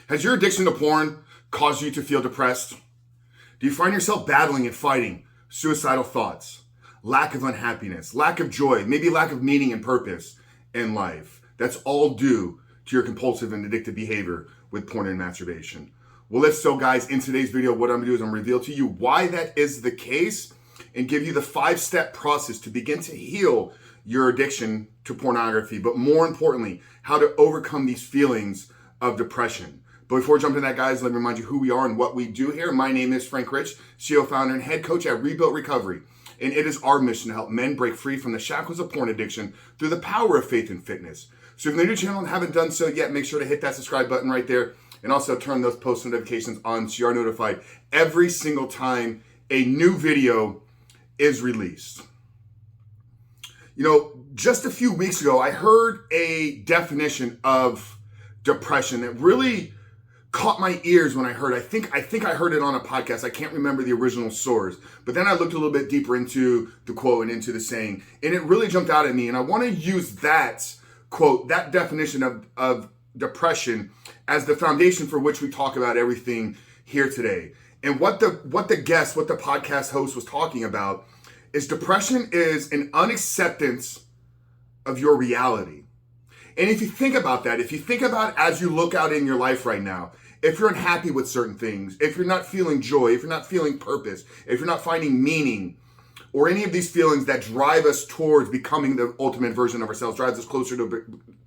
Has your addiction to porn caused you to feel depressed? Do you find yourself battling and fighting suicidal thoughts, lack of unhappiness, lack of joy, maybe lack of meaning and purpose in life? That's all due to your compulsive and addictive behavior with porn and masturbation. Well, if so, guys, in today's video, what I'm gonna do is I'm gonna reveal to you why that is the case and give you the 5-step process to begin to heal your addiction to pornography, but more importantly, how to overcome these feelings of depression. But before jumping into that, guys, let me remind you who we are and what we do here. My name is Frank Rich, CEO, founder, and head coach at Rebuilt Recovery. And it is our mission to help men break free from the shackles of porn addiction through the power of faith and fitness. So if you're new to the channel and haven't done so yet, make sure to hit that subscribe button right there and also turn those post notifications on so you are notified every single time a new video is released. You know, just a few weeks ago, I heard a definition of depression that really caught my ears when I heard. I think I heard it on a podcast. I can't remember the original source, but then I looked a little bit deeper into the quote and into the saying, and it really jumped out at me. And I want to use that quote, that definition of depression, as the foundation for which we talk about everything here today. And what the podcast host was talking about is depression is an unacceptance of your reality. And if you think about that, if you think about as you look out in your life right now, if you're unhappy with certain things, if you're not feeling joy, if you're not feeling purpose, if you're not finding meaning, or any of these feelings that drive us towards becoming the ultimate version of ourselves, drives us closer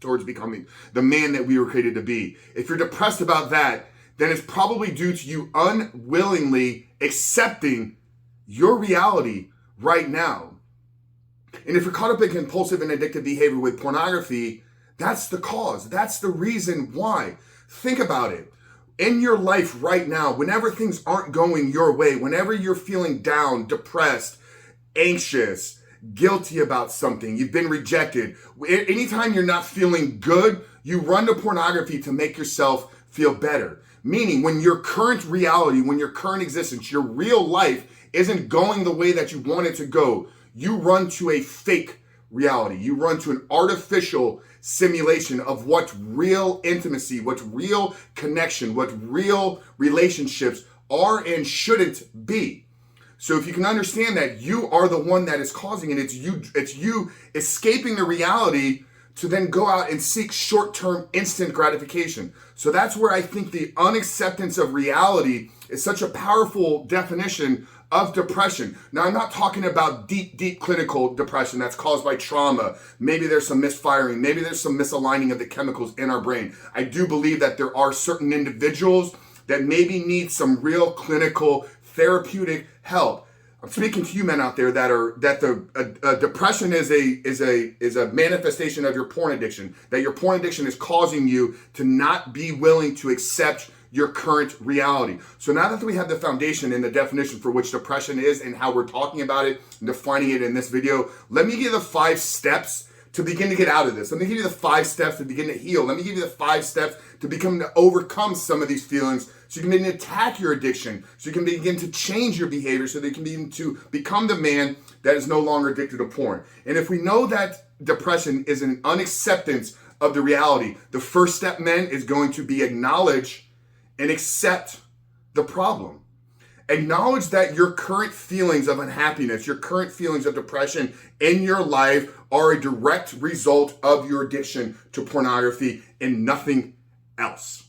towards becoming the man that we were created to be. If you're depressed about that, then it's probably due to you unwillingly accepting your reality right now. And if you're caught up in compulsive and addictive behavior with pornography, that's the cause. That's the reason why. Think about it. In your life right now, whenever things aren't going your way, whenever you're feeling down, depressed, anxious, guilty about something, you've been rejected, anytime you're not feeling good, you run to pornography to make yourself feel better. Meaning when your current reality, when your current existence, your real life isn't going the way that you want it to go, you run to a fake reality. You run to an artificial simulation of what real intimacy, what real connection, what real relationships are and shouldn't be. So if you can understand that you are the one that is causing it, it's you escaping the reality to then go out and seek short-term instant gratification. So that's where I think the unacceptance of reality is such a powerful definition of depression. Now, I'm not talking about deep clinical depression that's caused by trauma. Maybe there's some misfiring. Maybe there's some misaligning of the chemicals in our brain. I do believe that there are certain individuals that maybe need some real clinical therapeutic help. I'm speaking to you men out there that depression is a manifestation of your porn addiction, that your porn addiction is causing you to not be willing to accept your current reality. So now that we have the foundation and the definition for which depression is and how we're talking about it and defining it in this video, let me give you the 5 steps to begin to get out of this. Let me give you the 5 steps to begin to heal. Let me give you the 5 steps to overcome some of these feelings so you can begin to attack your addiction, so you can begin to change your behavior, so that you can begin to become the man that is no longer addicted to porn. And if we know that depression is an unacceptance of the reality, the first step, men, is going to be acknowledge and accept the problem. Acknowledge that your current feelings of unhappiness, your current feelings of depression in your life are a direct result of your addiction to pornography and nothing else.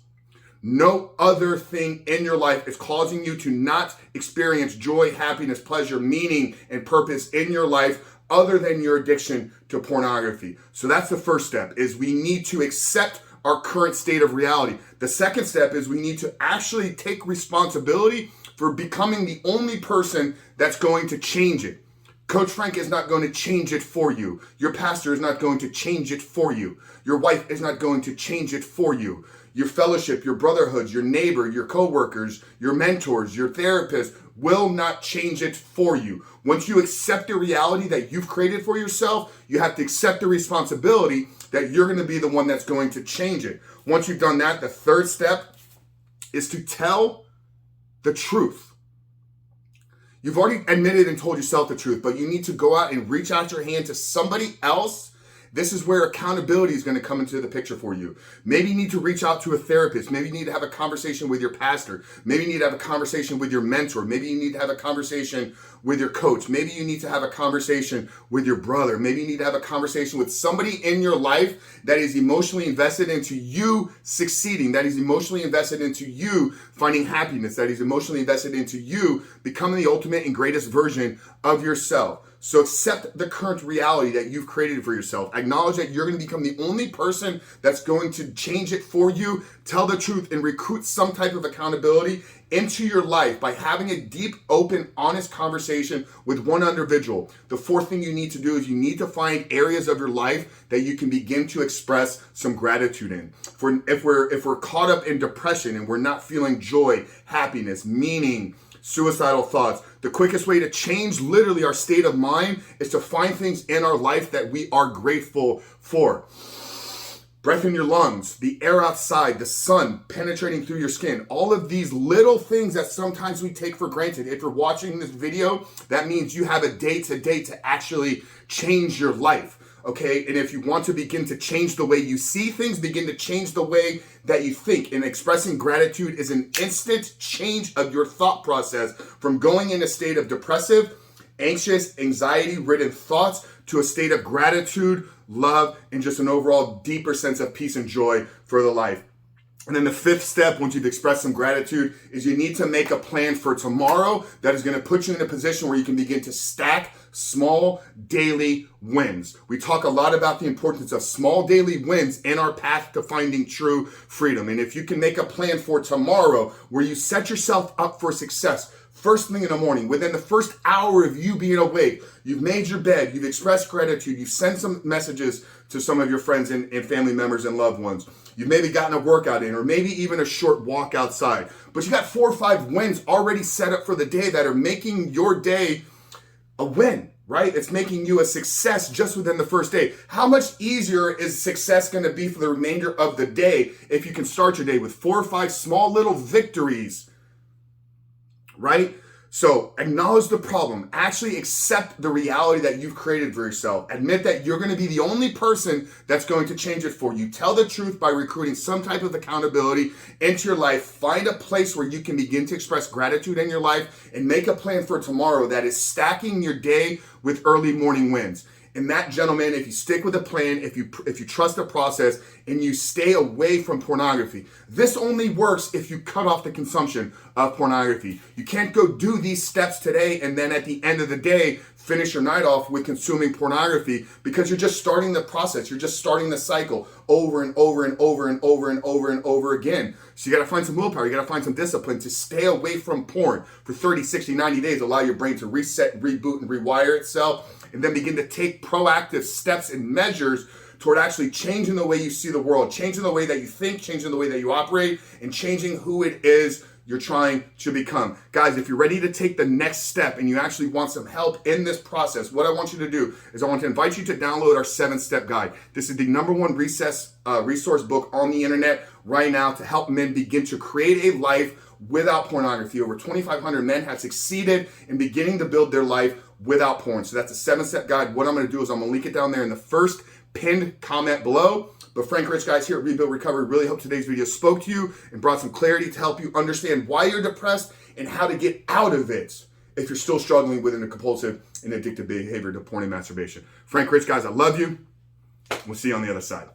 No other thing in your life is causing you to not experience joy, happiness, pleasure, meaning, and purpose in your life other than your addiction to pornography. So that's the first step, is we need to accept our current state of reality. The second step is we need to actually take responsibility for becoming the only person that's going to change it. Coach Frank is not going to change it for you. Your pastor is not going to change it for you. Your wife is not going to change it for you. Your fellowship, your brotherhoods, your neighbor, your coworkers, your mentors, your therapist will not change it for you. Once you accept the reality that you've created for yourself, you have to accept the responsibility that you're going to be the one that's going to change it. Once you've done that, the third step is to tell the truth. You've already admitted and told yourself the truth, but you need to go out and reach out your hand to somebody else This is where accountability is going to come into the picture for you. Maybe you need to reach out to a therapist. Maybe you need to have a conversation with your pastor. Maybe you need to have a conversation with your mentor. Maybe you need to have a conversation with your coach. Maybe you need to have a conversation with your brother. Maybe you need to have a conversation with somebody in your life that is emotionally invested into you succeeding, that is emotionally invested into you finding happiness, that is emotionally invested into you becoming the ultimate and greatest version of yourself. So accept the current reality that you've created for yourself. Acknowledge that you're going to become the only person that's going to change it for you. Tell the truth and recruit some type of accountability into your life by having a deep, open, honest conversation with one individual. The fourth thing you need to do is you need to find areas of your life that you can begin to express some gratitude in. If we're caught up in depression and we're not feeling joy, happiness, meaning, suicidal thoughts, the quickest way to change literally our state of mind is to find things in our life that we are grateful for. Breath in your lungs, the air outside, the sun penetrating through your skin, all of these little things that sometimes we take for granted. If you're watching this video, that means you have a day to actually change your life. Okay, and if you want to begin to change the way you see things, begin to change the way that you think. And expressing gratitude is an instant change of your thought process from going in a state of depressive, anxious, anxiety-ridden thoughts to a state of gratitude, love, and just an overall deeper sense of peace and joy for the life. And then the fifth step, once you've expressed some gratitude, is you need to make a plan for tomorrow that is going to put you in a position where you can begin to stack small daily wins. We talk a lot about the importance of small daily wins in our path to finding true freedom. And if you can make a plan for tomorrow where you set yourself up for success, first thing in the morning, within the first hour of you being awake, you've made your bed, you've expressed gratitude, you've sent some messages to some of your friends and family members and loved ones. You've maybe gotten a workout in, or maybe even a short walk outside. But you got 4 or 5 wins already set up for the day that are making your day a win, right? It's making you a success just within the first day. How much easier is success going to be for the remainder of the day if you can start your day with 4 or 5 small little victories, right? So acknowledge the problem. Actually accept the reality that you've created for yourself. Admit that you're going to be the only person that's going to change it for you. Tell the truth by recruiting some type of accountability into your life. Find a place where you can begin to express gratitude in your life and make a plan for tomorrow that is stacking your day with early morning wins. And that, gentlemen, if you stick with a plan, if you trust the process, and you stay away from pornography. This only works if you cut off the consumption of pornography. You can't go do these steps today and then at the end of the day, finish your night off with consuming pornography, because you're just starting the process. You're just starting the cycle over and over and over and over and over and over again. So you got to find some willpower. You got to find some discipline to stay away from porn for 30, 60, 90 days. Allow your brain to reset, reboot, and rewire itself, and then begin to take proactive steps and measures toward actually changing the way you see the world, changing the way that you think, changing the way that you operate, and changing who it is you're trying to become. Guys, if you're ready to take the next step and you actually want some help in this process, what I want you to do is I want to invite you to download our 7-step guide. This is the #1 resource book on the internet right now to help men begin to create a life without pornography. Over 2,500 men have succeeded in beginning to build their life without porn. So that's a 7-step guide. What I'm going to do is I'm going to link it down there in the first pinned comment below. But Frank Rich, guys, here at Rebuild Recovery, really hope today's video spoke to you and brought some clarity to help you understand why you're depressed and how to get out of it if you're still struggling with a compulsive and addictive behavior to porn and masturbation. Frank Rich, guys, I love you. We'll see you on the other side.